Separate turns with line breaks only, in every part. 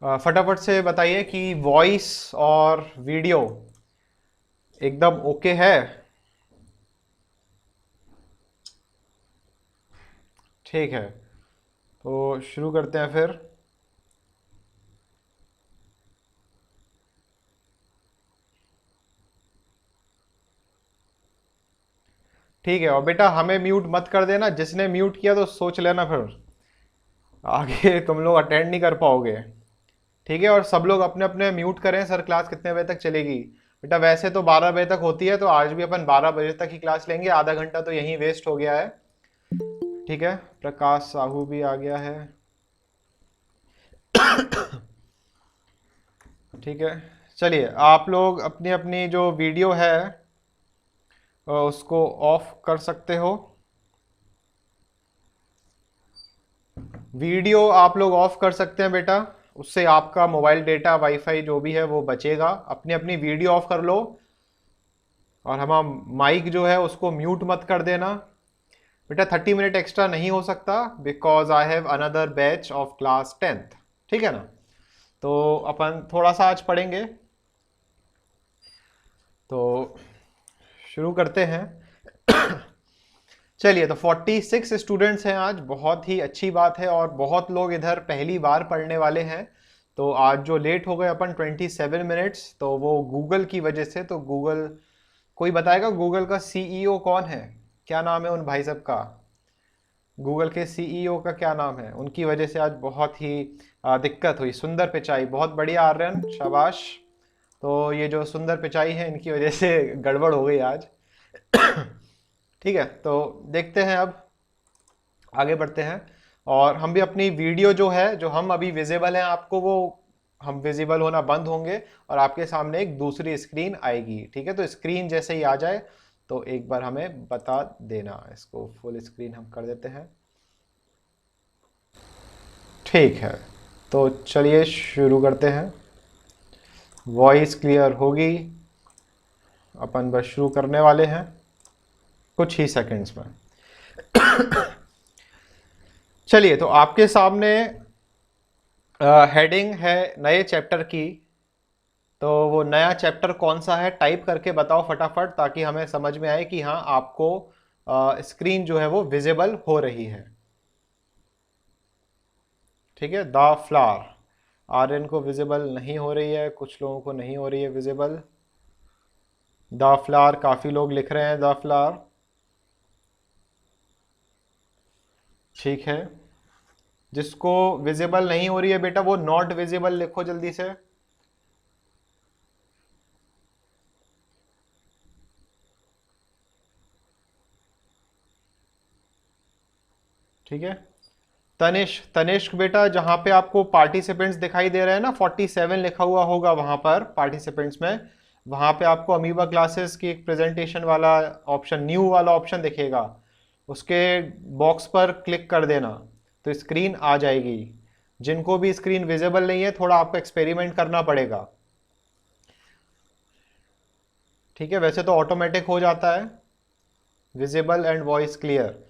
फटाफट से बताइए कि वॉइस और वीडियो एकदम ओके है। ठीक है, तो शुरू करते हैं फिर। ठीक है, और बेटा हमें म्यूट मत कर देना, जिसने म्यूट किया तो सोच लेना फिर आगे तुम लोग अटेंड नहीं कर पाओगे। ठीक है, और सब लोग अपने अपने म्यूट करें। सर क्लास कितने बजे तक चलेगी? बेटा वैसे तो 12 बजे तक होती है, तो आज भी अपन 12 बजे तक ही क्लास लेंगे। आधा घंटा तो यहीं वेस्ट हो गया है। ठीक है, प्रकाश साहू भी आ गया है। ठीक है, चलिए आप लोग अपनी अपनी जो वीडियो है उसको ऑफ कर सकते हो। वीडियो आप लोग ऑफ कर सकते हैं बेटा, उससे आपका मोबाइल डेटा वाईफाई जो भी है वो बचेगा। अपनी अपनी वीडियो ऑफ कर लो, और हम माइक जो है उसको म्यूट मत कर देना। बेटा 30 मिनट एक्स्ट्रा नहीं हो सकता, because I have another batch of class 10th। ठीक है ना? तो अपन थोड़ा सा आज पढ़ेंगे, तो शुरू करते हैं। चलिए, तो 46 स्टूडेंट्स हैं आज, बहुत ही अच्छी बात है। और बहुत लोग इधर पहली बार पढ़ने वाले हैं। तो आज जो लेट हो गए अपन 27 मिनट्स, तो वो गूगल की वजह से। तो गूगल, कोई बताएगा गूगल का सीईओ कौन है? क्या नाम है उन भाई साहब का? गूगल के सीईओ का क्या नाम है? उनकी वजह से आज बहुत ही दिक्कत हुई। सुंदर पिचाई, बहुत बढ़िया आर्यन, शाबाश। तो ये जो सुंदर पिचाई है, इनकी वजह से गड़बड़ हो गई आज। ठीक है, तो देखते हैं अब, आगे बढ़ते हैं। और हम भी अपनी वीडियो जो है, जो हम अभी विजिबल हैं आपको, वो हम विजिबल होना बंद होंगे और आपके सामने एक दूसरी स्क्रीन आएगी। ठीक है, तो स्क्रीन जैसे ही आ जाए तो एक बार हमें बता देना। इसको फुल स्क्रीन हम कर देते हैं। ठीक है, तो चलिए शुरू करते हैं। वॉइस क्लियर होगी, अपन बस शुरू करने वाले हैं कुछ ही सेकंड्स में। चलिए, तो आपके सामने हेडिंग है नए चैप्टर की। तो वो नया चैप्टर कौन सा है, टाइप करके बताओ फटाफट, ताकि हमें समझ में आए कि हाँ आपको स्क्रीन जो है वो विजिबल हो रही है। ठीक है, द फ्लावर, आर्यन को विजिबल नहीं हो रही है, कुछ लोगों को नहीं हो रही है विजिबल। द फ्लावर, काफी लोग लिख रहे हैं द फ्लावर। ठीक है, जिसको विजिबल नहीं हो रही है बेटा, वो नॉट विजिबल लिखो जल्दी से। ठीक है, तनिष्क, तनिष्क बेटा, जहां पे आपको पार्टिसिपेंट्स दिखाई दे रहे हैं ना, 47 लिखा हुआ होगा वहां पर पार्टिसिपेंट्स में। वहां पे आपको अमीबा क्लासेस की एक प्रेजेंटेशन वाला ऑप्शन, न्यू वाला ऑप्शन दिखेगा, उसके बॉक्स पर क्लिक कर देना तो स्क्रीन आ जाएगी। जिनको भी स्क्रीन विजिबल नहीं है, थोड़ा आपको एक्सपेरिमेंट करना पड़ेगा। ठीक है, वैसे तो ऑटोमेटिक हो जाता है विजिबल एंड वॉइस क्लियर।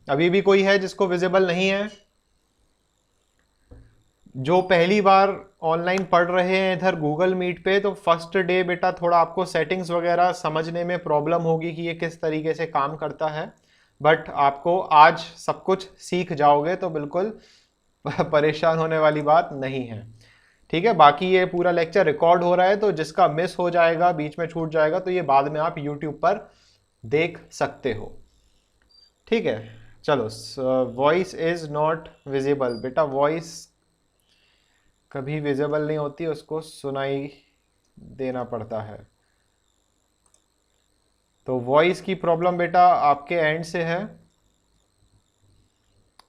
अभी भी कोई है जिसको विजिबल नहीं है? जो पहली बार ऑनलाइन पढ़ रहे हैं इधर गूगल मीट पे, तो फर्स्ट डे बेटा थोड़ा आपको सेटिंग्स वगैरह समझने में प्रॉब्लम होगी कि ये किस तरीके से काम करता है। बट आपको आज सब कुछ सीख जाओगे, तो बिल्कुल परेशान होने वाली बात नहीं है। ठीक है, बाकी ये पूरा लेक्चर रिकॉर्ड हो रहा है, तो जिसका मिस हो जाएगा, बीच में छूट जाएगा, तो ये बाद में आप यूट्यूब पर देख सकते हो। ठीक है, चलो। वॉइस इज नॉट विजिबल, बेटा वॉइस कभी विजिबल नहीं होती, उसको सुनाई देना पड़ता है। तो वॉइस की प्रॉब्लम बेटा आपके एंड से है।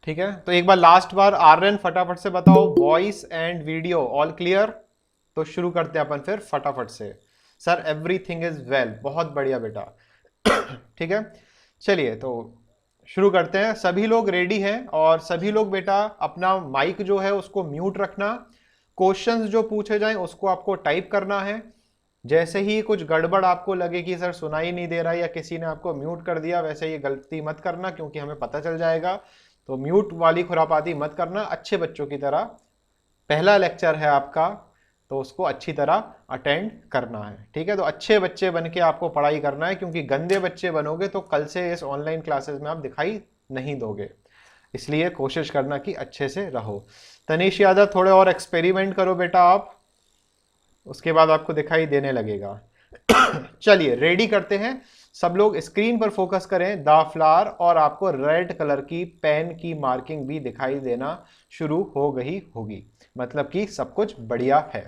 ठीक है, तो एक बार लास्ट बार आर्यन फटाफट से बताओ, voice and video all clear? तो शुरू करते हैं अपन फिर फटाफट से। सर एवरीथिंग इज वेल, बहुत बढ़िया बेटा। ठीक है, चलिए तो शुरू करते हैं। सभी लोग रेडी हैं, और सभी लोग बेटा अपना माइक जो है उसको म्यूट रखना। क्वेश्चंस जो पूछे जाएं उसको आपको टाइप करना है। जैसे ही कुछ गड़बड़ आपको लगे कि सर सुनाई नहीं दे रहा या किसी ने आपको म्यूट कर दिया, वैसे ये गलती मत करना, क्योंकि हमें पता चल जाएगा। तो म्यूट वाली खुरापाती मत करना, अच्छे बच्चों की तरह पहला लेक्चर है आपका, तो उसको अच्छी तरह अटेंड करना है, ठीक है। तो अच्छे बच्चे बन के आपको पढ़ाई करना है, क्योंकि गंदे बच्चे बनोगे तो कल से इस ऑनलाइन क्लासेस में आप दिखाई नहीं दोगे। इसलिए कोशिश करना कि अच्छे से रहो। तनीश यादव, थोड़े और एक्सपेरिमेंट करो बेटा आप, उसके बाद आपको दिखाई देने लगेगा। चलिए रेडी करते हैं, सब लोग स्क्रीन पर फोकस करें। द फ्लावर, और आपको रेड कलर की पेन की मार्किंग भी दिखाई देना शुरू हो गई होगी, मतलब कि सब कुछ बढ़िया है।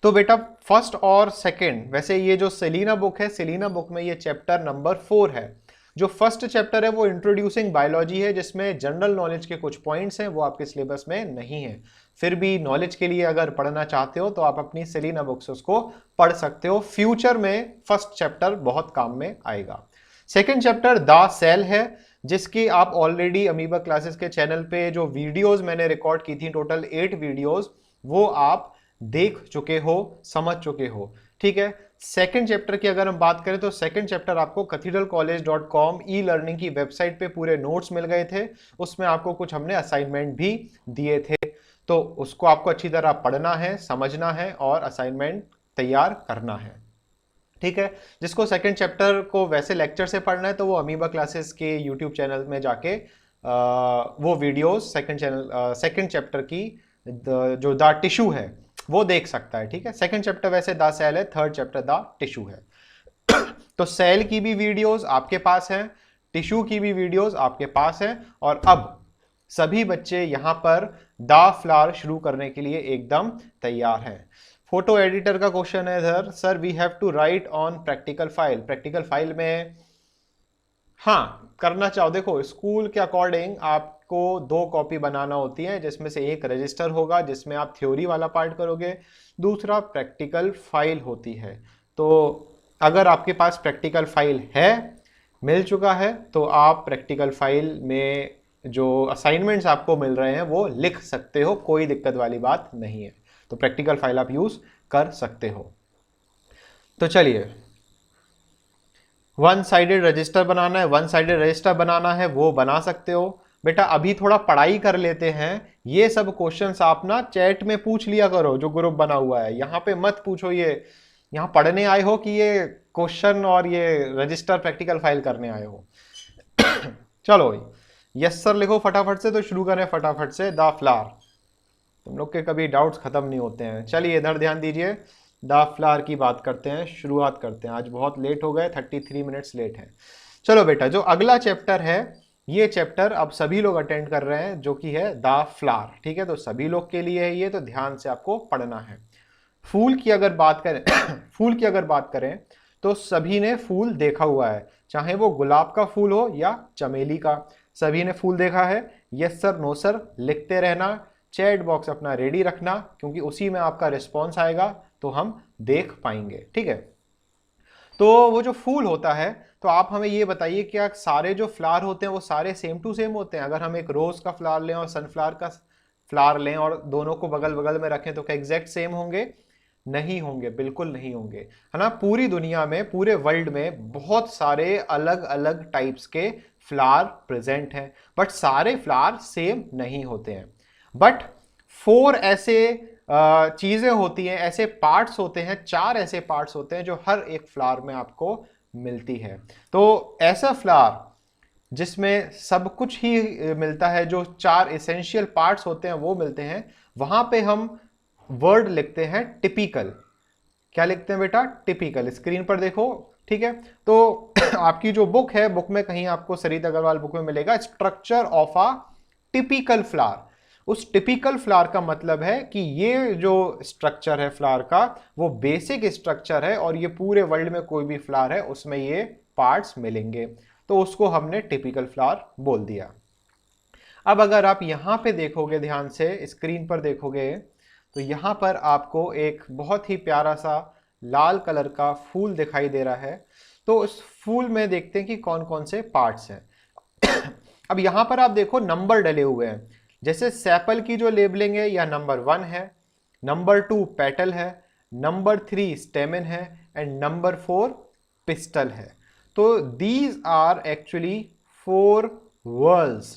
तो बेटा फर्स्ट और सेकंड, वैसे ये जो सेलिना बुक है, सेलिना बुक में ये चैप्टर नंबर 4 है। जो फर्स्ट चैप्टर है वो इंट्रोड्यूसिंग बायोलॉजी है, जिसमें जनरल नॉलेज के कुछ पॉइंट्स हैं, वो आपके सिलेबस में नहीं है। फिर भी नॉलेज के लिए अगर पढ़ना चाहते हो तो आप अपनी सेलिना बुक से उसको पढ़ सकते हो। फ्यूचर में फर्स्ट चैप्टर बहुत काम में आएगा। सेकेंड चैप्टर द सेल है, जिसकी आप ऑलरेडी अमीबा क्लासेस के चैनल पे जो वीडियोस मैंने रिकॉर्ड की थी, टोटल 8 वीडियोस, वो आप देख चुके हो, समझ चुके हो, ठीक है। सेकंड चैप्टर की अगर हम बात करें तो सेकंड चैप्टर आपको cathedralcollege.com ई लर्निंग की वेबसाइट पे पूरे नोट्स मिल गए थे। उसमें आपको कुछ हमने असाइनमेंट भी दिए थे, तो उसको आपको अच्छी तरह पढ़ना है, समझना है और असाइनमेंट तैयार करना है, ठीक है। जिसको सेकंड चैप्टर को वैसे लेक्चर से पढ़ना है तो वो अमीबा क्लासेस के यूट्यूब चैनल में जाके वो वीडियोस सेकंड चैप्टर की जो द टिश्यू है वो देख सकता है, ठीक है। सेकंड चैप्टर वैसे द सेल है, थर्ड चैप्टर द टिश्यू है। तो सेल की भी वीडियोस आपके पास है, टिश्यू की भी वीडियोस आपके पास है, और अब सभी बच्चे यहां पर द फ्लावर शुरू करने के लिए एकदम तैयार हैं। फोटो एडिटर का क्वेश्चन है इधर, sir we have to write on practical file. Practical file में हाँ करना चाहो, देखो स्कूल के अकॉर्डिंग आपको 2 कॉपी बनाना होती है, जिसमें से एक रजिस्टर होगा जिसमें आप थ्योरी वाला पार्ट करोगे, दूसरा प्रैक्टिकल फाइल होती है। तो अगर आपके पास प्रैक्टिकल फाइल है, मिल चुका है, तो आप प्रैक्टिकल फाइल में जो असाइनमेंट्स आपको मिल रहे हैं वो लिख सकते हो, कोई दिक्कत वाली बात नहीं है। तो प्रैक्टिकल फाइल आप यूज कर सकते हो। तो चलिए, वन साइडेड रजिस्टर बनाना है, वन साइडेड रजिस्टर बनाना है, वो बना सकते हो बेटा। अभी थोड़ा पढ़ाई कर लेते हैं, ये सब क्वेश्चंस आप ना चैट में पूछ लिया करो, जो ग्रुप बना हुआ है, यहाँ पे मत पूछो। ये यहाँ पढ़ने आए हो कि ये क्वेश्चन और ये रजिस्टर प्रैक्टिकल फाइल करने आए हो? चलो यस सर लिखो फटाफट से, तो शुरू करें फटाफट से। द फ्लावर, तुम लोग के कभी डाउट्स खत्म नहीं होते हैं। चलिए इधर ध्यान दीजिए, द फ्लावर की बात करते हैं, शुरुआत करते हैं। आज बहुत लेट हो गए, 33 मिनट्स लेट है। चलो बेटा, जो अगला चैप्टर है, ये चैप्टर अब सभी लोग अटेंड कर रहे हैं, जो कि है द फ्लावर, ठीक है। तो सभी लोग के लिए है ये, तो ध्यान से आपको पढ़ना है। फूल की अगर बात करें फूल की अगर बात करें तो सभी ने फूल देखा हुआ है, चाहे वो गुलाब का फूल हो या चमेली का, सभी ने फूल देखा है। यस सर, नो सर लिखते रहना, चैट बॉक्स अपना रेडी रखना, क्योंकि उसी में आपका रिस्पॉन्स आएगा तो हम देख पाएंगे, ठीक है। तो वो जो फूल होता है, तो आप हमें ये बताइए, क्या सारे जो फ्लावर होते हैं वो सारे सेम टू सेम होते हैं? अगर हम एक रोज का फ्लावर लें और सनफ्लावर का फ्लावर लें और दोनों को बगल बगल में रखें, तो क्या एग्जैक्ट सेम होंगे? नहीं होंगे, बिल्कुल नहीं होंगे, है ना। पूरी दुनिया में, पूरे वर्ल्ड में बहुत सारे अलग अलग टाइप्स के फ्लावर प्रेजेंट हैं, बट सारे फ्लावर सेम नहीं होते हैं। बट 4 ऐसे चीजें होती हैं, ऐसे पार्ट्स होते हैं, 4 ऐसे पार्ट्स होते हैं जो हर एक फ्लावर में आपको मिलती है। तो ऐसा फ्लावर जिसमें सब कुछ ही मिलता है, जो 4 एसेंशियल पार्ट्स होते हैं वो मिलते हैं, वहां पे हम वर्ड लिखते हैं टिपिकल। क्या लिखते हैं बेटा? टिपिकल। स्क्रीन पर देखो, ठीक है। तो आपकी जो बुक है, बुक में कहीं आपको सरित अग्रवाल बुक में मिलेगा structure of a typical flower. उस टिपिकल फ्लावर का मतलब है कि ये जो स्ट्रक्चर है फ्लावर का, वो बेसिक स्ट्रक्चर है, और ये पूरे वर्ल्ड में कोई भी फ्लावर है उसमें ये पार्ट्स मिलेंगे, तो उसको हमने टिपिकल फ्लावर बोल दिया। अब अगर आप यहां पे देखोगे, ध्यान से स्क्रीन पर देखोगे, तो यहां पर आपको एक बहुत ही प्यारा सा लाल कलर का फूल दिखाई दे रहा है। तो उस फूल में देखते हैं कि कौन कौन से पार्ट्स हैं। अब यहां पर आप देखो नंबर डले हुए हैं, जैसे सेपल की जो लेबलिंग है, या नंबर 1 है, नंबर 2 पेटल है, नंबर 3 स्टेमन है, एंड नंबर 4 पिस्टल है। तो these are actually 4 whorls,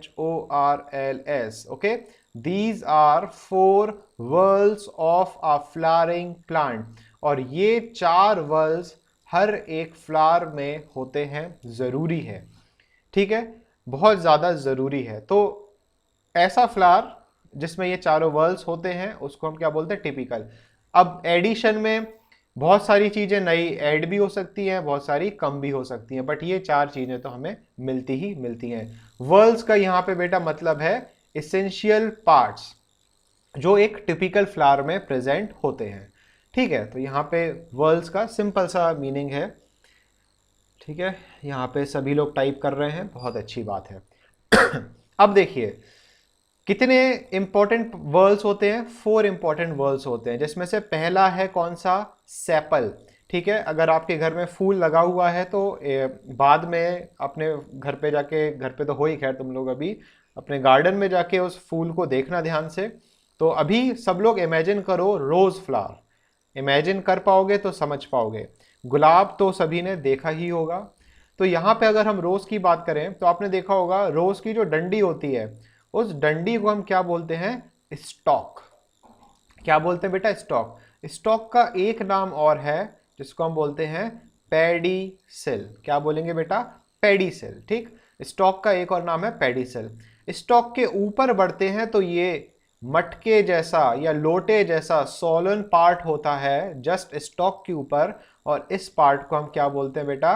WHORLS, okay, these are 4 whorls of a flowering plant। और ये 4 whorls हर एक फ्लावर में होते हैं, जरूरी है, ठीक है, बहुत ज्यादा जरूरी है। तो ऐसा फ्लावर जिसमें ये चारों whorls होते हैं उसको हम क्या बोलते हैं, टिपिकल। अब एडिशन में बहुत सारी चीजें नई ऐड भी हो सकती हैं, बहुत सारी कम भी हो सकती हैं, बट ये 4 चीजें तो हमें मिलती ही मिलती हैं। वर्ल्स का यहाँ पे बेटा मतलब है एसेंशियल पार्ट्स जो एक टिपिकल फ्लावर में प्रेजेंट होते हैं, ठीक है। तो यहाँ पे वर्ल्स का सिंपल सा मीनिंग है, ठीक है। यहाँ पे सभी लोग टाइप कर रहे हैं, बहुत अच्छी बात है। अब देखिए कितने इंपॉर्टेंट वर्ल्स होते हैं, 4 इंपॉर्टेंट वर्ल्स होते हैं, जिसमें से पहला है कौन सा, सेपल, ठीक है। अगर आपके घर में फूल लगा हुआ है तो बाद में अपने घर पे जाके, घर पे तो हो ही खैर तुम लोग, अभी अपने गार्डन में जाके उस फूल को देखना ध्यान से। तो अभी सब लोग इमेजिन करो रोज फ्लावर, इमेजिन कर पाओगे तो समझ पाओगे। गुलाब तो सभी ने देखा ही होगा। तो यहाँ पे अगर हम रोज की बात करें तो आपने देखा होगा रोज की जो डंडी होती है उस डंडी को हम क्या बोलते हैं, स्टॉक। क्या बोलते हैं बेटा, स्टॉक। स्टॉक का एक नाम और है जिसको हम बोलते हैं पेडीसिल। क्या बोलेंगे बेटा, पेडीसिल, ठीक। स्टॉक का एक और नाम है पेडीसिल। स्टॉक के ऊपर बढ़ते हैं तो ये मटके जैसा या लोटे जैसा सोलन पार्ट होता है जस्ट स्टॉक के ऊपर, और इस पार्ट को हम क्या बोलते हैं बेटा,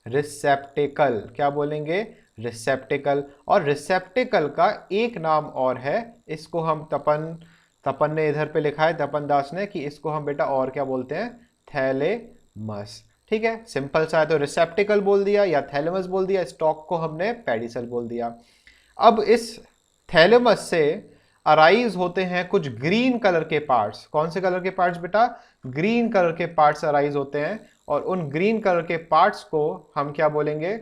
रिसेप्टिकल। क्या बोलेंगे, रिसेप्टिकल। और रिसेप्टिकल का एक नाम और है, इसको हम तपन ने इधर पे लिखा है, तपन दास ने, कि इसको हम बेटा और क्या बोलते हैं, थैलेमस, ठीक है। सिंपल सा है, तो रिसेप्टिकल बोल दिया या थैलेमस बोल दिया, स्टॉक को हमने पेडिसल बोल दिया। अब इस थैलेमस से अराइज होते हैं कुछ ग्रीन कलर के पार्ट्स। कौन से कलर के पार्ट्स बेटा, ग्रीन कलर के पार्ट्स अराइज होते हैं, और उन ग्रीन कलर के पार्ट्स को हम क्या बोलेंगे,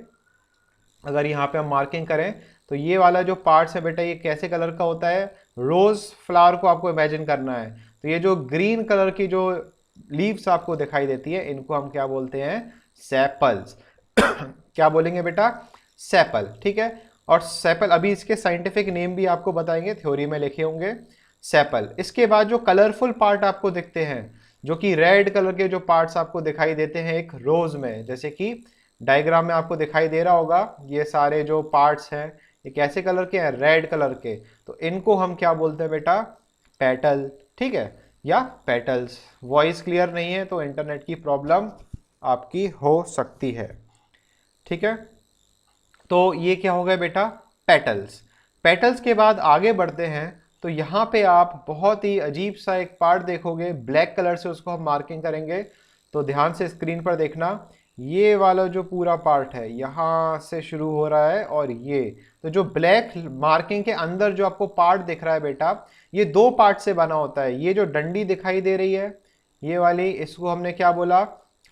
अगर यहाँ पे हम मार्किंग करें तो ये वाला जो पार्ट्स है बेटा ये कैसे कलर का होता है, रोज फ्लावर को आपको इमेजिन करना है। तो ये जो ग्रीन कलर की जो लीव्स आपको दिखाई देती है इनको हम क्या बोलते हैं, सेपल्स। क्या बोलेंगे बेटा, सेपल, ठीक है। और सेपल, अभी इसके साइंटिफिक नेम भी आपको बताएंगे, थ्योरी में लिखे होंगे, सेपल। इसके बाद जो कलरफुल पार्ट आपको दिखते हैं, जो कि रेड कलर के जो पार्ट्स आपको दिखाई देते हैं एक रोज में, जैसे कि डायग्राम में आपको दिखाई दे रहा होगा, ये सारे जो पार्ट्स हैं ये कैसे कलर के हैं, रेड कलर के। तो इनको हम क्या बोलते हैं बेटा, पेटल, ठीक है, या पेटल्स। वॉइस क्लियर नहीं है तो इंटरनेट की प्रॉब्लम आपकी हो सकती है, ठीक है। तो ये क्या हो गया बेटा, पेटल्स। पेटल्स के बाद आगे बढ़ते हैं तो यहाँ पे आप बहुत ही अजीब सा एक पार्ट देखोगे, ब्लैक कलर से उसको हम मार्किंग करेंगे। तो ध्यान से स्क्रीन पर देखना, ये वाला जो पूरा पार्ट है यहाँ से शुरू हो रहा है, और ये तो जो ब्लैक मार्किंग के अंदर जो आपको पार्ट दिख रहा है बेटा, ये 2 पार्ट से बना होता है। ये जो डंडी दिखाई दे रही है ये वाली, इसको हमने क्या बोला,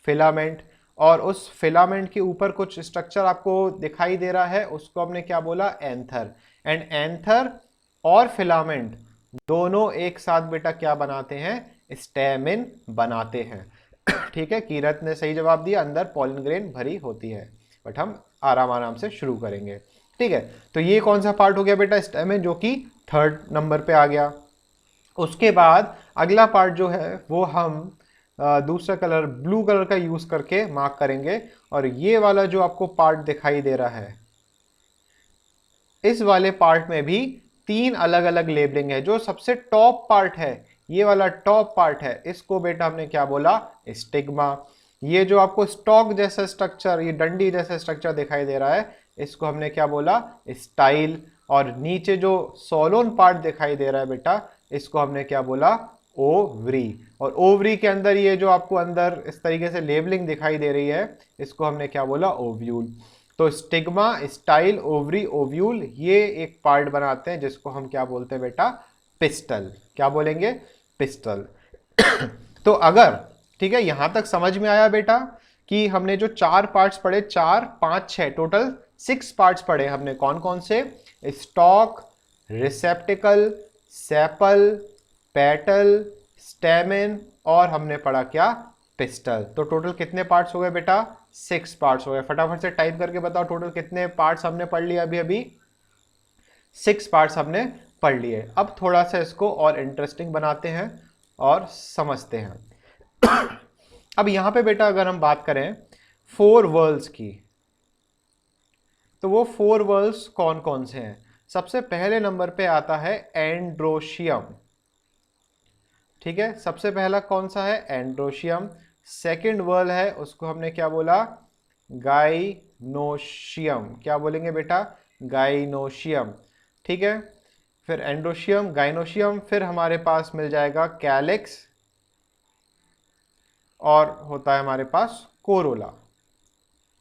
फिलामेंट। और उस फिलामेंट के ऊपर कुछ स्ट्रक्चर आपको दिखाई दे रहा है, उसको हमने क्या बोला, एंथर। एंड एंथर और फिलामेंट दोनों एक साथ बेटा क्या बनाते हैं, स्टेमिन बनाते हैं, ठीक है। कीरत ने सही जवाब दिया, अंदर पॉलन ग्रेन भरी होती है, बट हम आराम आराम से शुरू करेंगे, ठीक है। तो ये कौन सा पार्ट हो गया बेटा, स्टेमिन, जो कि 3rd नंबर पे आ गया। उसके बाद अगला पार्ट जो है वो हम दूसरा कलर ब्लू कलर का यूज करके मार्क करेंगे, और ये वाला जो आपको पार्ट दिखाई दे रहा है, इस वाले पार्ट में भी 3 अलग अलग लेबलिंग है। जो सबसे टॉप पार्ट है, ये वाला टॉप पार्ट है, इसको बेटा हमने क्या बोला, स्टिग्मा। ये जो आपको स्टॉक जैसा स्ट्रक्चर, ये डंडी जैसा स्ट्रक्चर दिखाई दे रहा है, इसको हमने क्या बोला, स्टाइल। और नीचे जो सोलोन पार्ट दिखाई दे रहा है बेटा, इसको हमने क्या बोला, ओवरी। और ओवरी के अंदर ये जो आपको अंदर इस तरीके से लेबलिंग दिखाई दे रही है, इसको हमने क्या बोला, ओव्यूल। तो स्टिग्मा, स्टाइल, ओवरी, ओव्यूल, ये एक पार्ट बनाते हैं जिसको हम क्या बोलते हैं बेटा, पिस्टल। क्या बोलेंगे, पिस्टल। तो अगर, ठीक है, यहां तक समझ में आया बेटा कि हमने जो 4 पार्ट्स पढ़े, 4, 5, 6, टोटल 6 पार्ट्स पढ़े हमने, कौन कौन से, स्टॉक, रिसेप्टिकल, सेपल, पेटल, स्टेमिन, और हमने पढ़ा क्या, पिस्टल। तो टोटल कितने पार्ट्स हो गए बेटा? 6 पार्ट्स हो गए। फटाफट से टाइप करके बताओ टोटल कितने पार्ट्स हमने पढ़ लिया अभी अभी? 6 पार्ट्स हमने पढ़ लिए। अब थोड़ा सा इसको और इंटरेस्टिंग बनाते हैं और समझते हैं। अब यहां पे बेटा अगर हम बात करें 4 वर्ल्ड्स की, तो वो 4 वर्ल्ड्स कौन कौन से हैं? सबसे पहले नंबर पे आता है एंड्रोशियम। ठीक है, सबसे पहला कौन सा है? एंड्रोशियम। सेकंड वर्ल्ड है, उसको हमने क्या बोला? गाइनोशियम। क्या बोलेंगे बेटा? गाइनोशियम। ठीक है, फिर एंड्रोशियम, गाइनोशियम, फिर हमारे पास मिल जाएगा कैलिक्स, और होता है हमारे पास कोरोला।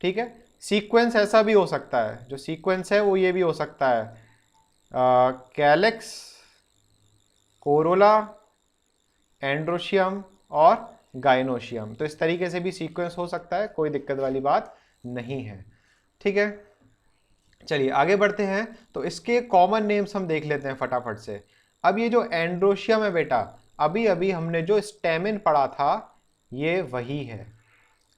ठीक है, सीक्वेंस ऐसा भी हो सकता है, जो सीक्वेंस है वो ये भी हो सकता है, कैलिक्स, कोरोला, एंड्रोशियम और गाइनोशियम। तो इस तरीके से भी सीक्वेंस हो सकता है, कोई दिक्कत वाली बात नहीं है। ठीक है, चलिए आगे बढ़ते हैं। तो इसके कॉमन नेम्स हम देख लेते हैं फटाफट से। अब ये जो एंड्रोशियम है बेटा, अभी अभी हमने जो स्टेमिन पढ़ा था ये वही है।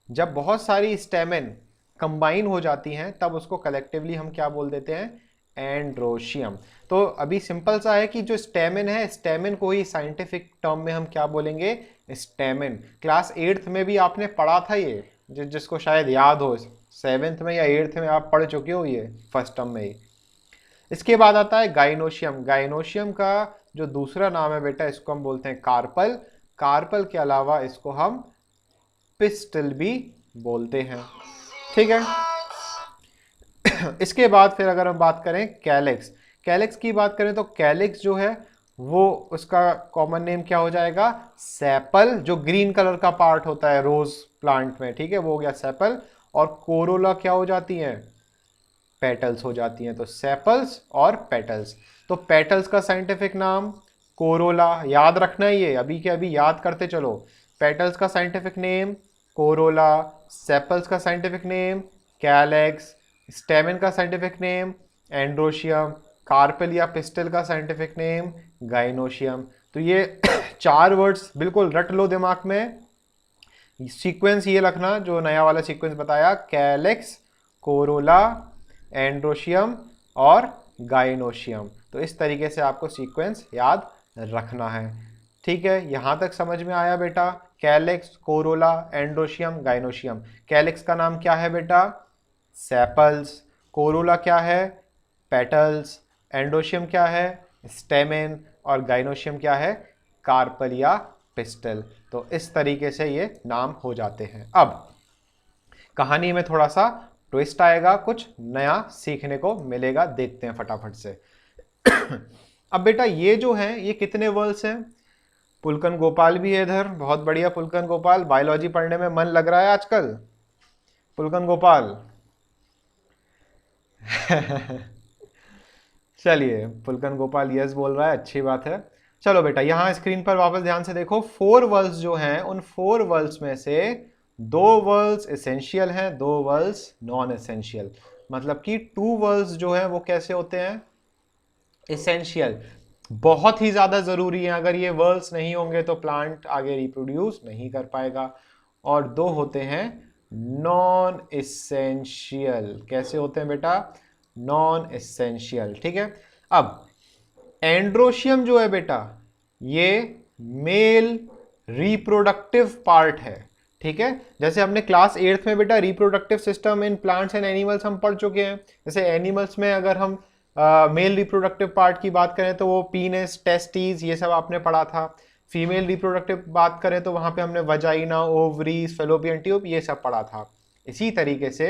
जब बहुत सारी स्टेमिन कंबाइन हो जाती हैं तब उसको कलेक्टिवली हम क्या बोल देते हैं? एंड्रोशियम। तो अभी सिंपल सा है कि जो स्टेमिन है, स्टेमिन को ही साइंटिफिक टर्म में हम क्या बोलेंगे? स्टेमिन। क्लास 8th में भी आपने पढ़ा था ये, जिसको शायद याद हो, 7th में या 8th में आप पढ़ चुके हो ये फर्स्ट टर्म में ही। इसके बाद आता है गाइनोशियम। गाइनोशियम का जो दूसरा नाम है बेटा, इसको हम बोलते हैं कार्पल। कार्पल के अलावा इसको हम पिस्टल भी बोलते हैं। ठीक है, इसके बाद फिर अगर हम बात करें कैलिक्स, कैलिक्स की बात करें तो कैलिक्स जो है वो उसका कॉमन नेम क्या हो जाएगा? सेपल। जो ग्रीन कलर का पार्ट होता है रोज प्लांट में, ठीक है, वो हो गया सेपल। और कोरोला क्या हो जाती हैं? पेटल्स हो जाती हैं। तो सेपल्स और पेटल्स। तो पेटल्स का साइंटिफिक नाम कोरोला, याद रखना है ये, अभी के अभी याद करते चलो। पेटल्स का साइंटिफिक नेम कोरोला, सेपल्स का साइंटिफिक नेम कैलेक्स, स्टेमिन का साइंटिफिक नेम एंड्रोशियम, कार्पेल या पिस्टल का साइंटिफिक नेम गाइनोशियम। तो ये 4 वर्ड्स बिल्कुल रट लो दिमाग में। सीक्वेंस ये रखना जो नया वाला सीक्वेंस बताया, कैलेक्स, कोरोला, एंड्रोशियम और गाइनोशियम। तो इस तरीके से आपको सीक्वेंस याद रखना है। ठीक है, यहां तक समझ में आया बेटा? Calyx, Corolla, androecium, gynoecium. Calyx का नाम क्या है बेटा? सेपल्स। कोरोला क्या है? पेटल्स। एंड्रोशियम क्या है? स्टेमिन। और गाइनोशियम क्या है? कार्पल या पिस्टल। तो इस तरीके से ये नाम हो जाते हैं। अब कहानी में थोड़ा सा ट्विस्ट आएगा, कुछ नया सीखने को मिलेगा, देखते हैं फटाफट से। अब बेटा ये जो है ये कितने वर्ल्ड्स हैं? पुलकन गोपाल भी है इधर, बहुत बढ़िया पुलकन गोपाल, बायोलॉजी पढ़ने में मन लग रहा है आजकल पुलकन गोपाल। चलिए पुलकन गोपाल यस बोल रहा है, अच्छी बात है। चलो बेटा यहाँ स्क्रीन पर वापस ध्यान से देखो। 4 वर्ल्ड्स जो हैं उन 4 वर्ल्ड्स में से 2 वर्ल्ड्स एसेंशियल हैं, 2 वर्ल्ड्स नॉन एसेंशियल। मतलब कि 2 वर्ल्ड्स जो हैं वो कैसे होते हैं? एसेंशियल, बहुत ही ज्यादा जरूरी है। अगर ये वर्ल्ड्स नहीं होंगे तो प्लांट आगे रिप्रोड्यूस नहीं कर पाएगा। और 2 होते हैं नॉन एसेंशियल। कैसे होते हैं बेटा? Non essential. ठीक है, अब एंड्रोशियम जो है बेटा ये मेल रिप्रोडक्टिव पार्ट है। ठीक है, जैसे हमने क्लास 8th में बेटा reproductive system in plants and animals हम पढ़ चुके हैं। जैसे एनिमल्स में अगर हम मेल रिप्रोडक्टिव पार्ट की बात करें तो वो पीनस, टेस्टीज, ये सब आपने पढ़ा था। फीमेल रिप्रोडक्टिव बात करें तो वहां पे हमने वजाइना, ओवरीज, फेलोपियन ट्यूब, ये सब पढ़ा था। इसी तरीके से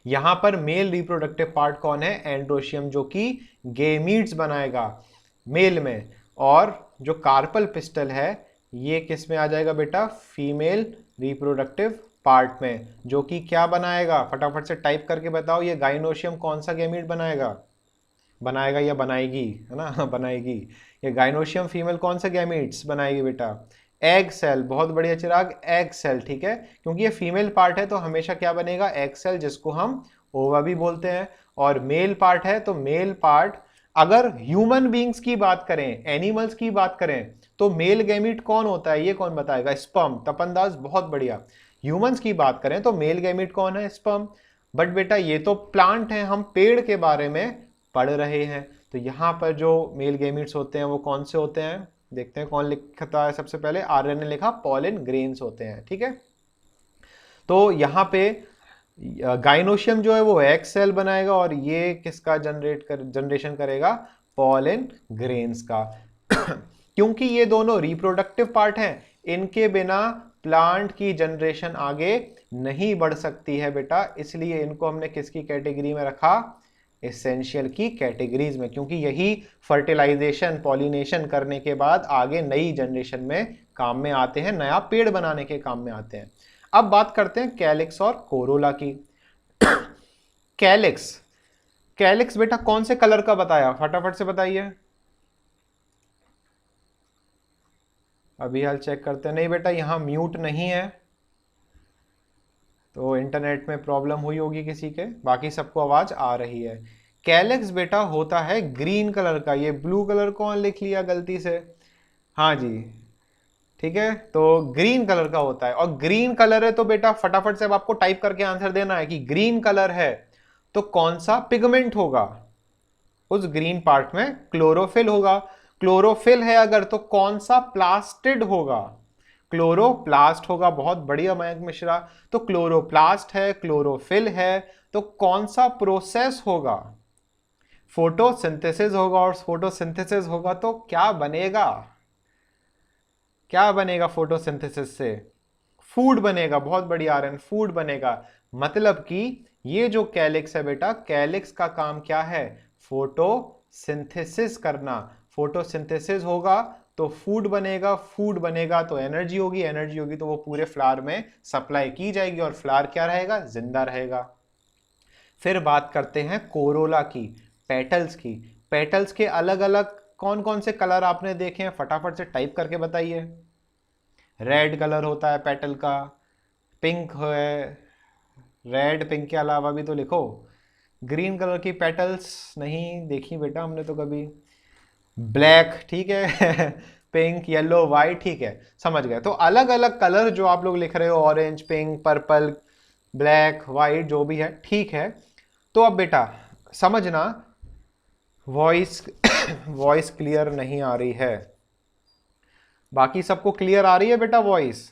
यहां पर मेल रिप्रोडक्टिव पार्ट कौन है? एंड्रोशियम, जो कि गेमीट्स बनाएगा मेल में। और जो कार्पल पिस्टल है ये किस में आ जाएगा बेटा? फीमेल रिप्रोडक्टिव पार्ट में, जो कि क्या बनाएगा? फटाफट से टाइप करके बताओ, ये गाइनोशियम कौन सा गेमीट बनाएगा? बनाएगा या बनाएगी, है ना? बनाएगी। ये गाइनोशियम फीमेल कौन सा गैमीट्स बनाएगी बेटा? Egg cell. बहुत बढ़िया चिराग, एग सेल। ठीक है, क्योंकि ये फीमेल पार्ट है तो हमेशा क्या बनेगा? एग सेल, जिसको हम ओवा भी बोलते हैं। और मेल पार्ट है तो मेल पार्ट अगर ह्यूमन बींग्स की बात करें, एनिमल्स की बात करें, तो मेल गैमीट कौन होता है, ये कौन बताएगा? स्पर्म। तपनदास बहुत बढ़िया। ह्यूमंस की बात करें तो मेल गैमीट कौन है? स्पर्म। बट बेटा ये तो प्लांट है, हम पेड़ के बारे में पढ़ रहे हैं। तो यहां पर जो मेल गैमीट्स होते हैं वो कौन से होते हैं, देखते हैं कौन लिखता है। सबसे पहले आर्यन ने लिखा पॉलिन ग्रेन्स होते हैं, ठीक है। तो यहाँ पे गाइनोशियम जो है वो एग सेल बनाएगा और ये किसका जनरेशन करेगा? पॉलन ग्रेन्स का। क्योंकि ये दोनों रिप्रोडक्टिव पार्ट हैं, इनके बिना प्लांट की जनरेशन आगे नहीं बढ़ सकती है बेटा, इसलिए इनको हमने किसकी कैटेगरी में रखा? एसेंशियल की कैटेगरीज में, क्योंकि यही फर्टिलाइजेशन पॉलिनेशन करने के बाद आगे नई जनरेशन में काम में आते हैं, नया पेड़ बनाने के काम में आते हैं। अब बात करते हैं कैलिक्स और कोरोला की। कैलिक्स, कैलिक्स बेटा कौन से कलर का बताया, फटाफट से बताइए। अभी हाल चेक करते हैं। नहीं बेटा यहां म्यूट नहीं है, तो इंटरनेट में प्रॉब्लम हुई होगी किसी के, बाकी सबको आवाज आ रही है। कैलिक्स बेटा होता है ग्रीन कलर का। ये ब्लू कलर कौन लिख लिया गलती से? हाँ जी, ठीक है, तो ग्रीन कलर का होता है। और ग्रीन कलर है तो बेटा फटाफट से अब आपको टाइप करके आंसर देना है कि ग्रीन कलर है तो कौन सा पिगमेंट होगा? उस ग्रीन पार्ट में क्लोरोफिल होगा। क्लोरोफिल है अगर तो कौन सा प्लास्टिड होगा? क्लोरोप्लास्ट होगा। बहुत बढ़िया मयंक मिश्रा। तो क्लोरोप्लास्ट है, क्लोरोफिल है, तो कौन सा प्रोसेस होगा? फोटोसिंथेसिस होगा। और फोटोसिंथेसिस होगा तो क्या बनेगा? क्या बनेगा फोटोसिंथेसिस से? फूड बनेगा। बहुत बढ़िया आर्यन, फूड बनेगा। मतलब कि ये जो कैलिक्स है बेटा, कैलिक्स का काम क्या है? फोटोसिंथेसिस करना। फोटोसिंथेसिस होगा तो फूड बनेगा, फूड बनेगा तो एनर्जी होगी, एनर्जी होगी तो वो पूरे फ्लावर में सप्लाई की जाएगी और फ्लावर क्या रहेगा? जिंदा रहेगा। फिर बात करते हैं कोरोला की, पेटल्स की। पेटल्स के अलग अलग कौन कौन से कलर आपने देखे हैं, फटाफट से टाइप करके बताइए। रेड कलर होता है पेटल का, पिंक है, रेड पिंक के अलावा भी तो लिखो। ग्रीन कलर की पेटल्स नहीं देखी बेटा हमने तो कभी। ब्लैक, ठीक है। पिंक, येलो, वाइट, ठीक है, समझ गए। तो अलग अलग कलर जो आप लोग लिख रहे हो, orange, pink, purple, black, white, जो भी है, ठीक है। तो अब बेटा समझना, वॉइस वॉइस क्लियर नहीं आ रही है। बाकी सबको क्लियर आ रही है बेटा वॉइस?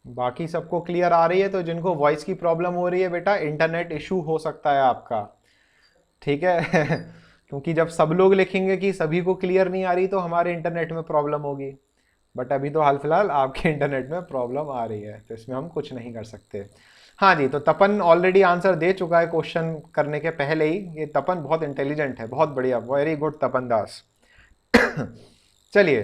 बाकी सबको क्लियर आ रही है? तो जिनको वॉइस की प्रॉब्लम हो रही है बेटा, इंटरनेट इशू हो सकता है आपका, ठीक है। क्योंकि जब सब लोग लिखेंगे कि सभी को क्लियर नहीं आ रही तो हमारे इंटरनेट में प्रॉब्लम होगी। बट अभी तो हाल फिलहाल आपके इंटरनेट में प्रॉब्लम आ रही है, तो इसमें हम कुछ नहीं कर सकते। हाँ जी, तो तपन ऑलरेडी आंसर दे चुका है क्वेश्चन करने के पहले ही। ये तपन बहुत इंटेलिजेंट है, बहुत बढ़िया, वेरी गुड तपन दास। चलिए,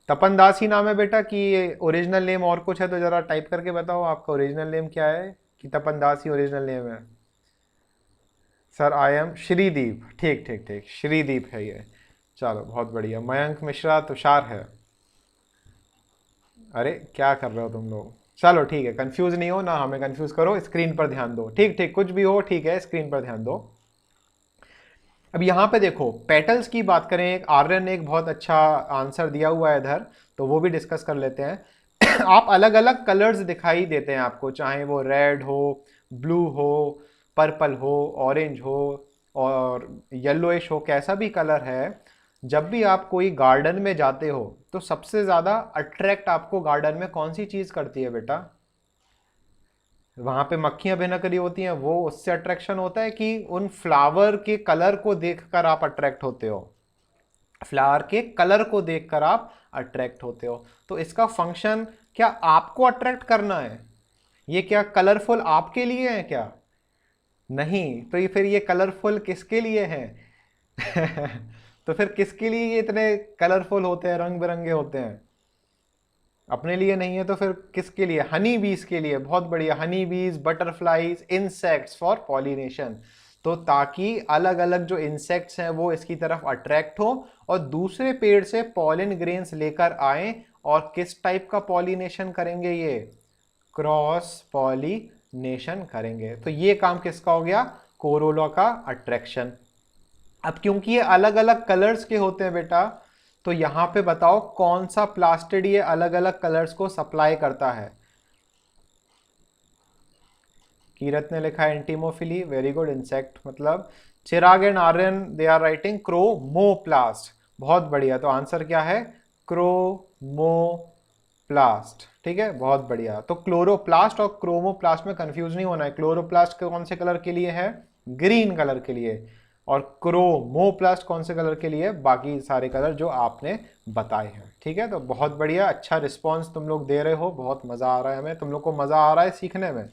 तपन दास ही नाम है बेटा कि ओरिजिनल नेम और कुछ है? तो जरा टाइप करके बताओ आपका ओरिजिनल नेम क्या है, कि तपन दास ही ओरिजिनल नेम है? Sir I am Shreedeep. ठीक ठीक ठीक, श्रीदीप है ये। चलो बहुत बढ़िया। मयंक मिश्रा तुषार है। अरे क्या कर रहे हो तुम लोग? चलो ठीक है, कंफ्यूज नहीं हो ना, हमें कंफ्यूज करो, स्क्रीन पर ध्यान दो। ठीक ठीक, कुछ भी हो ठीक है, स्क्रीन पर ध्यान दो। अब यहां पे देखो, पेटल्स की बात करें, एक आर्यन ने एक बहुत अच्छा आंसर दिया हुआ है इधर, तो वो भी डिस्कस कर लेते हैं। आप अलग अलग कलर्स दिखाई देते हैं आपको, चाहे वो रेड हो, ब्लू हो, पर्पल हो, ऑरेंज हो और येलोइश हो, कैसा भी कलर है। जब भी आप कोई गार्डन में जाते हो तो सबसे ज्यादा अट्रैक्ट आपको गार्डन में कौन सी चीज करती है बेटा? वहां पे मक्खियां बेना करी होती हैं, वो उससे अट्रैक्शन होता है, कि उन फ्लावर के कलर को देखकर आप अट्रैक्ट होते हो? फ्लावर के कलर को देखकर आप अट्रैक्ट होते हो। तो इसका फंक्शन क्या आपको अट्रैक्ट करना है? ये क्या कलरफुल आपके लिए है क्या? नहीं, तो ये फिर ये कलरफुल किसके लिए है? तो फिर किसके लिए ये इतने कलरफुल होते हैं, रंग बिरंगे होते हैं? अपने लिए नहीं है तो फिर किसके लिए? हनी बीज के लिए। बहुत बढ़िया, हनी बीज, बटरफ्लाईज, इंसेक्ट्स फॉर पॉलिनेशन। तो ताकि अलग अलग जो इंसेक्ट्स हैं वो इसकी तरफ अट्रैक्ट हो और दूसरे पेड़ से पॉलिन ग्रेन्स लेकर आए, और किस टाइप का पॉलिनेशन करेंगे? ये क्रॉस पॉलिनेशन करेंगे। तो ये काम किसका हो गया? कोरोला का अट्रैक्शन। अब क्योंकि ये अलग अलग कलर्स के होते हैं बेटा, तो यहां पे बताओ कौन सा प्लास्टिड ये अलग अलग कलर्स को सप्लाई करता है। कीरत ने लिखा एंटीमोफिली, वेरी गुड। इंसेक्ट मतलब Chirag and Aryan they are writing chromoplast, बहुत बढ़िया। तो आंसर क्या है? क्रोमोप्लास्ट। ठीक है, बहुत बढ़िया। तो क्लोरोप्लास्ट और क्रोमोप्लास्ट में कंफ्यूज नहीं होना है। क्लोरोप्लास्ट कौन से कलर के लिए है? ग्रीन कलर के लिए। और क्रोमोप्लास्ट कौन से कलर के लिए? बाकी सारे कलर जो आपने बताए हैं। ठीक है, तो बहुत बढ़िया, अच्छा रिस्पॉन्स तुम लोग दे रहे हो, बहुत मजा आ रहा है हमें। तुम लोग को मजा आ रहा है सीखने में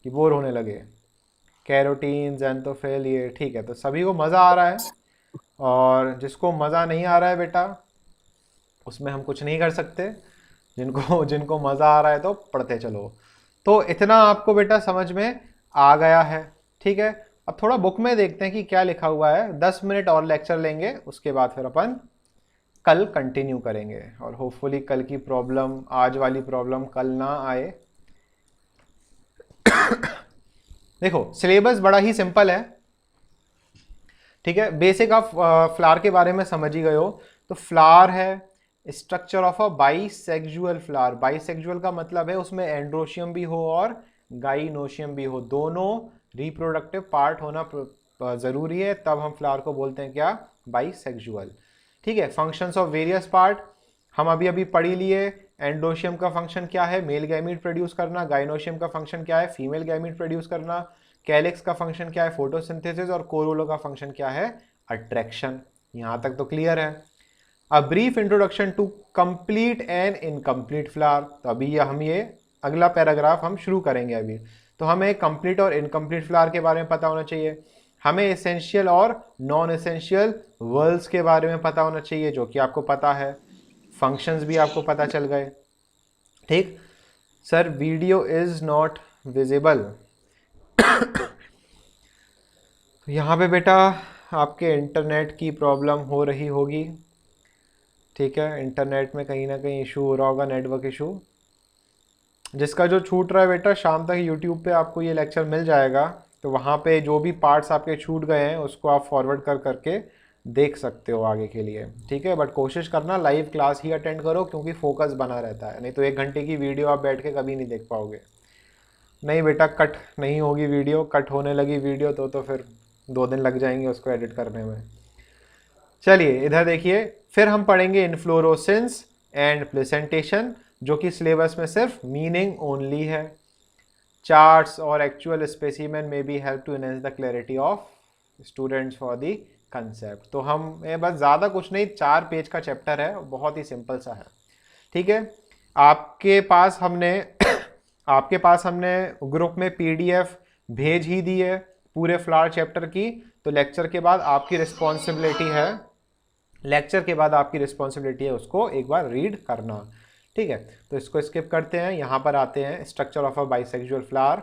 कि बोर होने लगे? कैरोटीन, ज़ैंथोफिल, ये ठीक है, तो सभी को मज़ा आ रहा है। और जिसको मज़ा नहीं आ रहा है बेटा, उसमें हम कुछ नहीं कर सकते। जिनको जिनको मज़ा आ रहा है तो पढ़ते चलो। तो इतना आपको बेटा समझ में आ गया है। ठीक है, अब थोड़ा बुक में देखते हैं कि क्या लिखा हुआ है। 10 मिनट और लेक्चर लेंगे, उसके बाद फिर अपन कल कंटिन्यू करेंगे। और होपफुली कल की प्रॉब्लम, आज वाली प्रॉब्लम कल ना आए। देखो सिलेबस बड़ा ही सिंपल है। ठीक है, बेसिक आप फ्लावर के बारे में समझ ही गए हो। तो फ्लावर है structure of a bisexual flower. Bisexual का मतलब है उसमें एंड्रोशियम भी हो और गाइनोशियम भी हो, दोनों रिप्रोडक्टिव पार्ट होना जरूरी है, तब हम फ्लावर को बोलते हैं क्या? बाइसेक्सुअल। ठीक है, फंक्शंस ऑफ वेरियस पार्ट हम अभी अभी पढ़ ही लिए। एंडोशियम का फंक्शन क्या है? मेल गैमीट प्रोड्यूस करना। गाइनोशियम का फंक्शन क्या है? फीमेल गैमीट प्रोड्यूस करना। कैलिक्स का फंक्शन क्या है? फोटोसिंथेसिस। और कोरोला का फंक्शन क्या है? अट्रैक्शन। यहां तक तो क्लियर है। A brief introduction to complete and incomplete flower. तो अभी हम ये अगला पैराग्राफ हम शुरू करेंगे अभी। तो हमें कंप्लीट और इनकम्प्लीट फ्लावर के बारे में पता होना चाहिए। हमें एसेंशियल और नॉन एसेंशियल वर्ल्स के बारे में पता होना चाहिए, जो कि आपको पता है। फंक्शंस भी आपको पता चल गए। ठीक sir, video is not visible. यहाँ पे बेटा आपके इंटरनेट की प्रॉब्लम हो रही होगी। ठीक है, इंटरनेट में कहीं ना कहीं इशू हो रहा होगा, नेटवर्क इशू। जिसका जो छूट रहा है बेटा, शाम तक यूट्यूब पे आपको ये लेक्चर मिल जाएगा। तो वहाँ पे जो भी पार्ट्स आपके छूट गए हैं उसको आप फॉरवर्ड कर करके देख सकते हो आगे के लिए। ठीक है, बट कोशिश करना लाइव क्लास ही अटेंड करो, क्योंकि फोकस बना रहता है। नहीं तो 1 घंटे की वीडियो आप बैठ के कभी नहीं देख पाओगे। नहीं बेटा, कट नहीं होगी वीडियो। कट होने लगी वीडियो तो फिर 2 दिन लग जाएंगे उसको एडिट करने में। चलिए इधर देखिए, फिर हम पढ़ेंगे इन्फ्लोरोसेंस एंड प्रेजेंटेशन, जो कि सिलेबस में सिर्फ मीनिंग ओनली है। चार्ट्स और एक्चुअल स्पेसिमेन में be help to enhance the clarity of students for the concept. तो हम बस ज़्यादा कुछ नहीं, 4 पेज का चैप्टर है, बहुत ही सिंपल सा है। ठीक है, आपके पास हमने आपके पास हमने ग्रुप में पीडीएफ भेज ही दी है पूरे फ्लावर चैप्टर की। तो लेक्चर के बाद आपकी रिस्पॉन्सिबिलिटी है उसको एक बार रीड करना। ठीक है, तो इसको स्किप करते हैं। यहां पर आते हैं structure of a bisexual flower.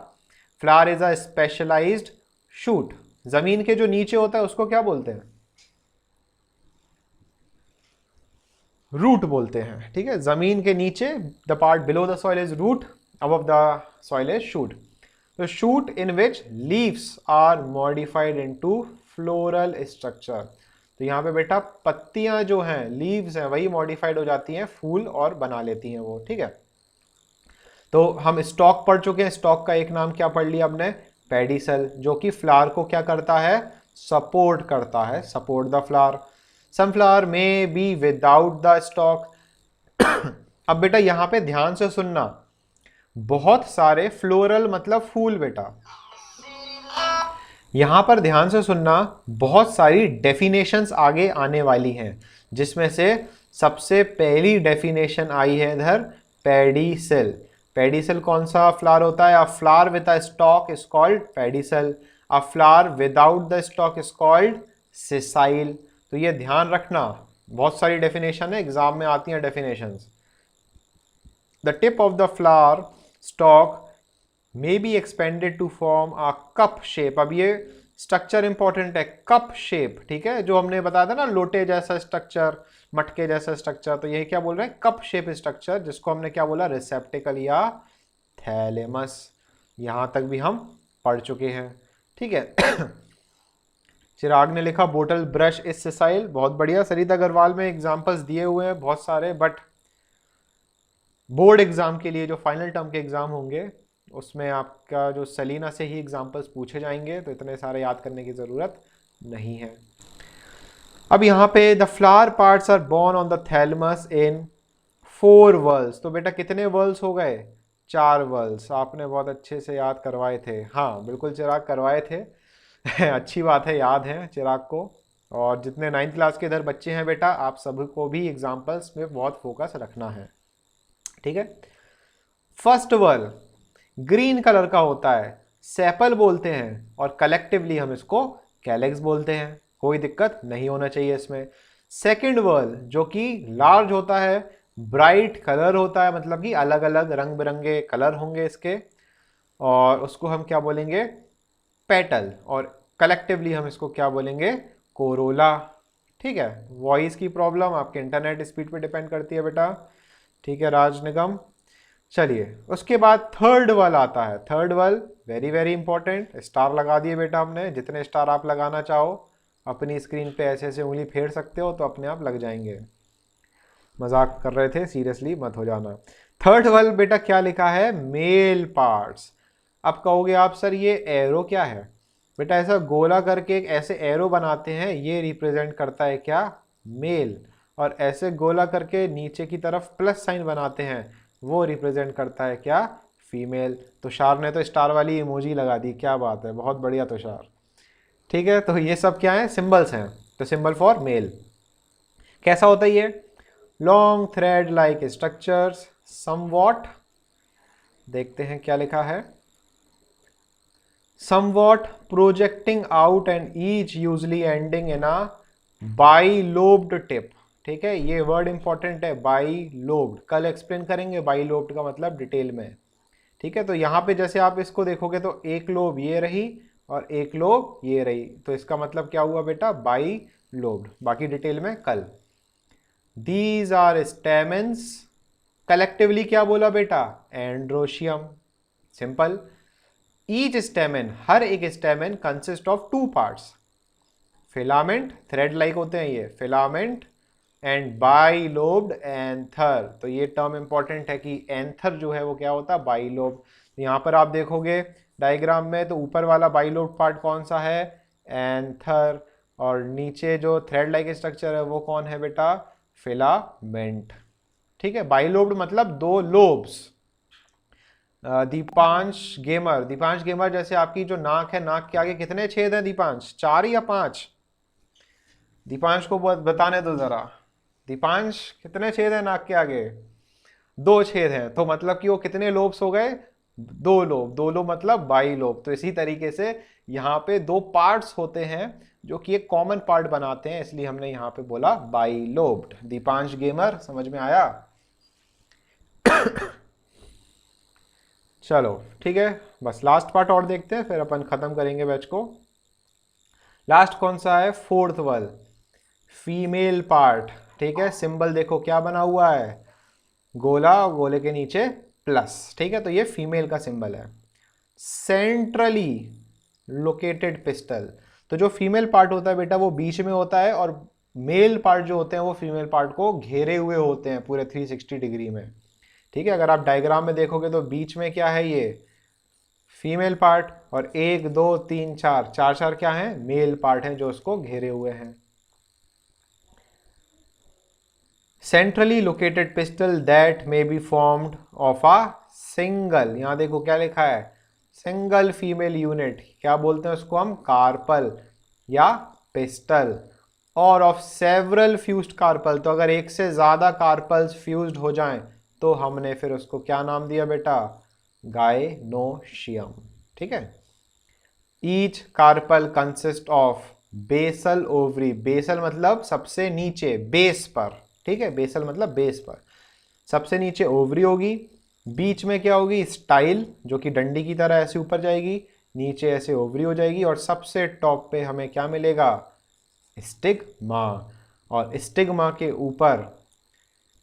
Flower is a specialised shoot. जमीन के जो नीचे होता है उसको क्या बोलते हैं? रूट बोलते हैं। ठीक है, जमीन के नीचे the part below the soil is root, above the soil is shoot. The shoot in which leaves are modified into floral structure. तो यहाँ पे बेटा पत्तियां जो हैं, लीव्स हैं, वही मॉडिफाइड हो जाती हैं, फूल और बना लेती हैं वो। ठीक है, तो हम स्टॉक पढ़ चुके हैं। स्टॉक का एक नाम क्या पढ़ लिया हमने? पेडिसल, जो कि फ्लावर को क्या करता है? सपोर्ट करता है, सपोर्ट द फ्लावर। सनफ्लावर में बी विदाउट द स्टॉक। अब बेटा यहाँ पे ध्यान से सुनना, बहुत सारे फ्लोरल मतलब फूल बेटा, यहां पर ध्यान से सुनना, बहुत सारी डेफिनेशंस आगे आने वाली हैं, जिसमें से सबसे पहली डेफिनेशन आई है इधर पेडिसल। पेडिसल कौन सा फ्लावर होता है? अ flower with a stock is called pedicel. A flower without the stock is called sessile. तो ये ध्यान रखना, बहुत सारी डेफिनेशन है, एग्जाम में आती हैं definitions. The tip of the flower stalk may be expanded to form a cup shape। अब ये स्ट्रक्चर इंपॉर्टेंट है, कप शेप। ठीक है, जो हमने बताया था ना, लोटे जैसा स्ट्रक्चर, मटके जैसा स्ट्रक्चर, तो ये क्या बोल रहे हैं? कप शेप स्ट्रक्चर, जिसको हमने क्या बोला? रिसेप्टिकल या थैलेमस। यहां तक भी हम पढ़ चुके हैं। ठीक है। चिराग ने लिखा बोटल ब्रश इज सेसाइल, बहुत बढ़िया। सरिता अग्रवाल में एग्जांपल्स दिए हुए हैं बहुत सारे, बट बोर्ड एग्जाम के लिए जो फाइनल टर्म के एग्जाम होंगे उसमें आपका जो सेलिना से ही एग्जांपल्स पूछे जाएंगे, तो इतने सारे याद करने की ज़रूरत नहीं है। अब यहाँ पे the flower parts are borne on the thalamus in 4 whorls, तो बेटा कितने वर्ल्स हो गए? 4 वर्ल्स। आपने बहुत अच्छे से याद करवाए थे, हाँ बिल्कुल चिराग करवाए थे। अच्छी बात है, याद है चिराग को। और जितने 9th क्लास के इधर बच्चे हैं बेटा, आप सबको भी एग्जाम्पल्स में बहुत फोकस रखना है, ठीक है। फर्स्ट वर्ल ग्रीन कलर का होता है, सेपल बोलते हैं, और कलेक्टिवली हम इसको कैलेक्स बोलते हैं, कोई दिक्कत नहीं होना चाहिए इसमें। सेकेंड वर्ल जो कि लार्ज होता है, ब्राइट कलर होता है, मतलब कि अलग अलग रंग बिरंगे कलर होंगे इसके, और उसको हम क्या बोलेंगे? पेटल, और कलेक्टिवली हम इसको क्या बोलेंगे? कोरोला, ठीक है। वॉइस की प्रॉब्लम आपके इंटरनेट स्पीड पे डिपेंड करती है बेटा, ठीक है राज निगम। चलिए उसके बाद थर्ड वर्ल आता है। Third whorl very very important, star लगा दिए बेटा हमने, जितने स्टार आप लगाना चाहो अपनी स्क्रीन पे ऐसे ऐसे उंगली फेर सकते हो तो अपने आप लग जाएंगे। मजाक कर रहे थे, सीरियसली मत हो जाना। थर्ड वर्ल बेटा क्या लिखा है? Male parts. अब कहोगे आप सर ये एरो क्या है? बेटा ऐसा गोला करके एक ऐसे एरो बनाते हैं, ये रिप्रेजेंट करता है क्या? मेल। और ऐसे गोला करके नीचे की तरफ प्लस साइन बनाते हैं, वो रिप्रेजेंट करता है क्या? फीमेल। तुषार ने तो स्टार वाली इमोजी लगा दी, क्या बात है, बहुत बढ़िया तुषार। ठीक है, तो ये सब क्या है? सिंबल्स हैं, तो सिंबल फॉर मेल। कैसा होता है ये? Long thread like structures somewhat, देखते हैं क्या लिखा है। somewhat projecting out and each usually ending in a bilobed tip, ठीक है। ये वर्ड इंपॉर्टेंट है, बाइलोब्ड, कल एक्सप्लेन करेंगे बाइलोब्ड का मतलब डिटेल में, ठीक है। तो यहाँ पे जैसे आप इसको देखोगे तो एक लोब ये रही और एक लोब ये रही, तो इसका मतलब क्या हुआ बेटा? बाइलोब्ड। बाकी डिटेल में कल। दीज आर स्टेमेंस, कलेक्टिवली क्या बोला बेटा? Androecium, simple. ईच स्टेमेन, हर एक stamen consist of 2 parts, filament, thread like होते हैं ये, फिलामेंट एंड बाइलोब्ड एंथर। तो ये टर्म इंपॉर्टेंट है कि एंथर जो है वो क्या होता है? बाइलोब। यहाँ पर आप देखोगे डायग्राम में तो ऊपर वाला बाइलोब पार्ट कौन सा है? एंथर। और नीचे जो थ्रेड लाइक स्ट्रक्चर है वो कौन है बेटा? फिलामेंट, ठीक है। बाइलोब्ड मतलब 2 lobes. Deepansh gamer, Deepansh gamer जैसे आपकी जो नाक है, नाक के आगे कितने छेद हैं दीपांश? 4 या 5? दीपांश को बताने दो जरा, दीपांश कितने छेद हैं नाक के आगे? 2 छेद हैं, तो मतलब कि वो कितने लोब्स हो गए? 2 लोब। 2 लोब मतलब बाई लोब। तो इसी तरीके से यहाँ पे 2 पार्ट्स होते हैं जो कि एक कॉमन पार्ट बनाते हैं, इसलिए हमने यहाँ पे बोला बाई लोब्ड। दीपांश गेमर समझ में आया? चलो ठीक है, बस लास्ट पार्ट और देखते हैं फिर अपन खत्म करेंगे बैच को। लास्ट कौन सा है? फोर्थ वर्ल, फीमेल पार्ट, ठीक है। सिंबल देखो क्या बना हुआ है? गोला, गोले के नीचे प्लस, ठीक है। तो ये फीमेल का सिंबल है। सेंट्रली लोकेटेड पिस्टल, तो जो फीमेल पार्ट होता है बेटा वो बीच में होता है, और मेल पार्ट जो होते हैं वो फीमेल पार्ट को घेरे हुए होते हैं पूरे 360 डिग्री में, ठीक है। अगर आप डायग्राम में देखोगे तो बीच में क्या है? ये फीमेल पार्ट, और 1 2 3 4 4 4 क्या है? मेल पार्ट हैं जो उसको घेरे हुए हैं। Centrally located pistol that may be formed of a single, यहां देखो क्या लिखा है? सिंगल फीमेल यूनिट, क्या बोलते हैं उसको हम? कार्पल या पिस्टल। और ऑफ सेवरल फ्यूज्ड कार्पल, तो अगर एक से ज्यादा कार्पल्स फ्यूज्ड हो जाएं तो हमने फिर उसको क्या नाम दिया बेटा? गायनोशियम, ठीक है। Each carpel consist of basal ovary, basal मतलब सबसे नीचे, बेस पर, ठीक है। बेसल मतलब बेस पर, सबसे नीचे ओवरी होगी, बीच में क्या होगी? स्टाइल, जो कि डंडी की तरह ऐसे ऊपर जाएगी, नीचे ऐसे ओवरी हो जाएगी, और सबसे टॉप पे हमें क्या मिलेगा? स्टिग्मा। और स्टिग्मा के ऊपर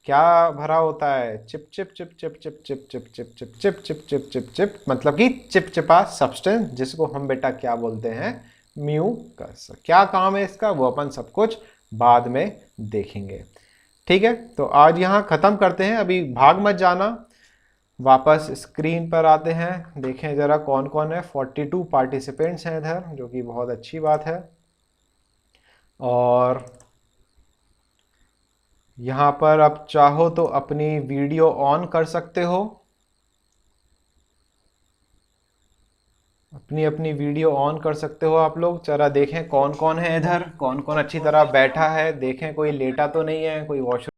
क्या भरा होता है? Chip chip chip chip chip chip chip chip chip chip chip chip chip chip, मतलब कि चिपचिपा सब्सटेंस, जिसको हम बेटा क्या बोलते हैं? म्यूकस। क्या काम है इसका, वो अपन सब कुछ बाद में देखेंगे। ठीक है, तो आज यहाँ खत्म करते हैं, अभी भाग मत जाना, वापस स्क्रीन पर आते हैं, देखें जरा कौन कौन है। 42 पार्टिसिपेंट्स हैं इधर, जो कि बहुत अच्छी बात है। और यहाँ पर आप चाहो तो अपनी वीडियो ऑन कर सकते हो, अपनी अपनी वीडियो ऑन कर सकते हो आप लोग। जरा देखें कौन कौन है इधर, कौन कौन अच्छी तरह बैठा है, देखें कोई लेटा तो नहीं है, कोई वॉशरूम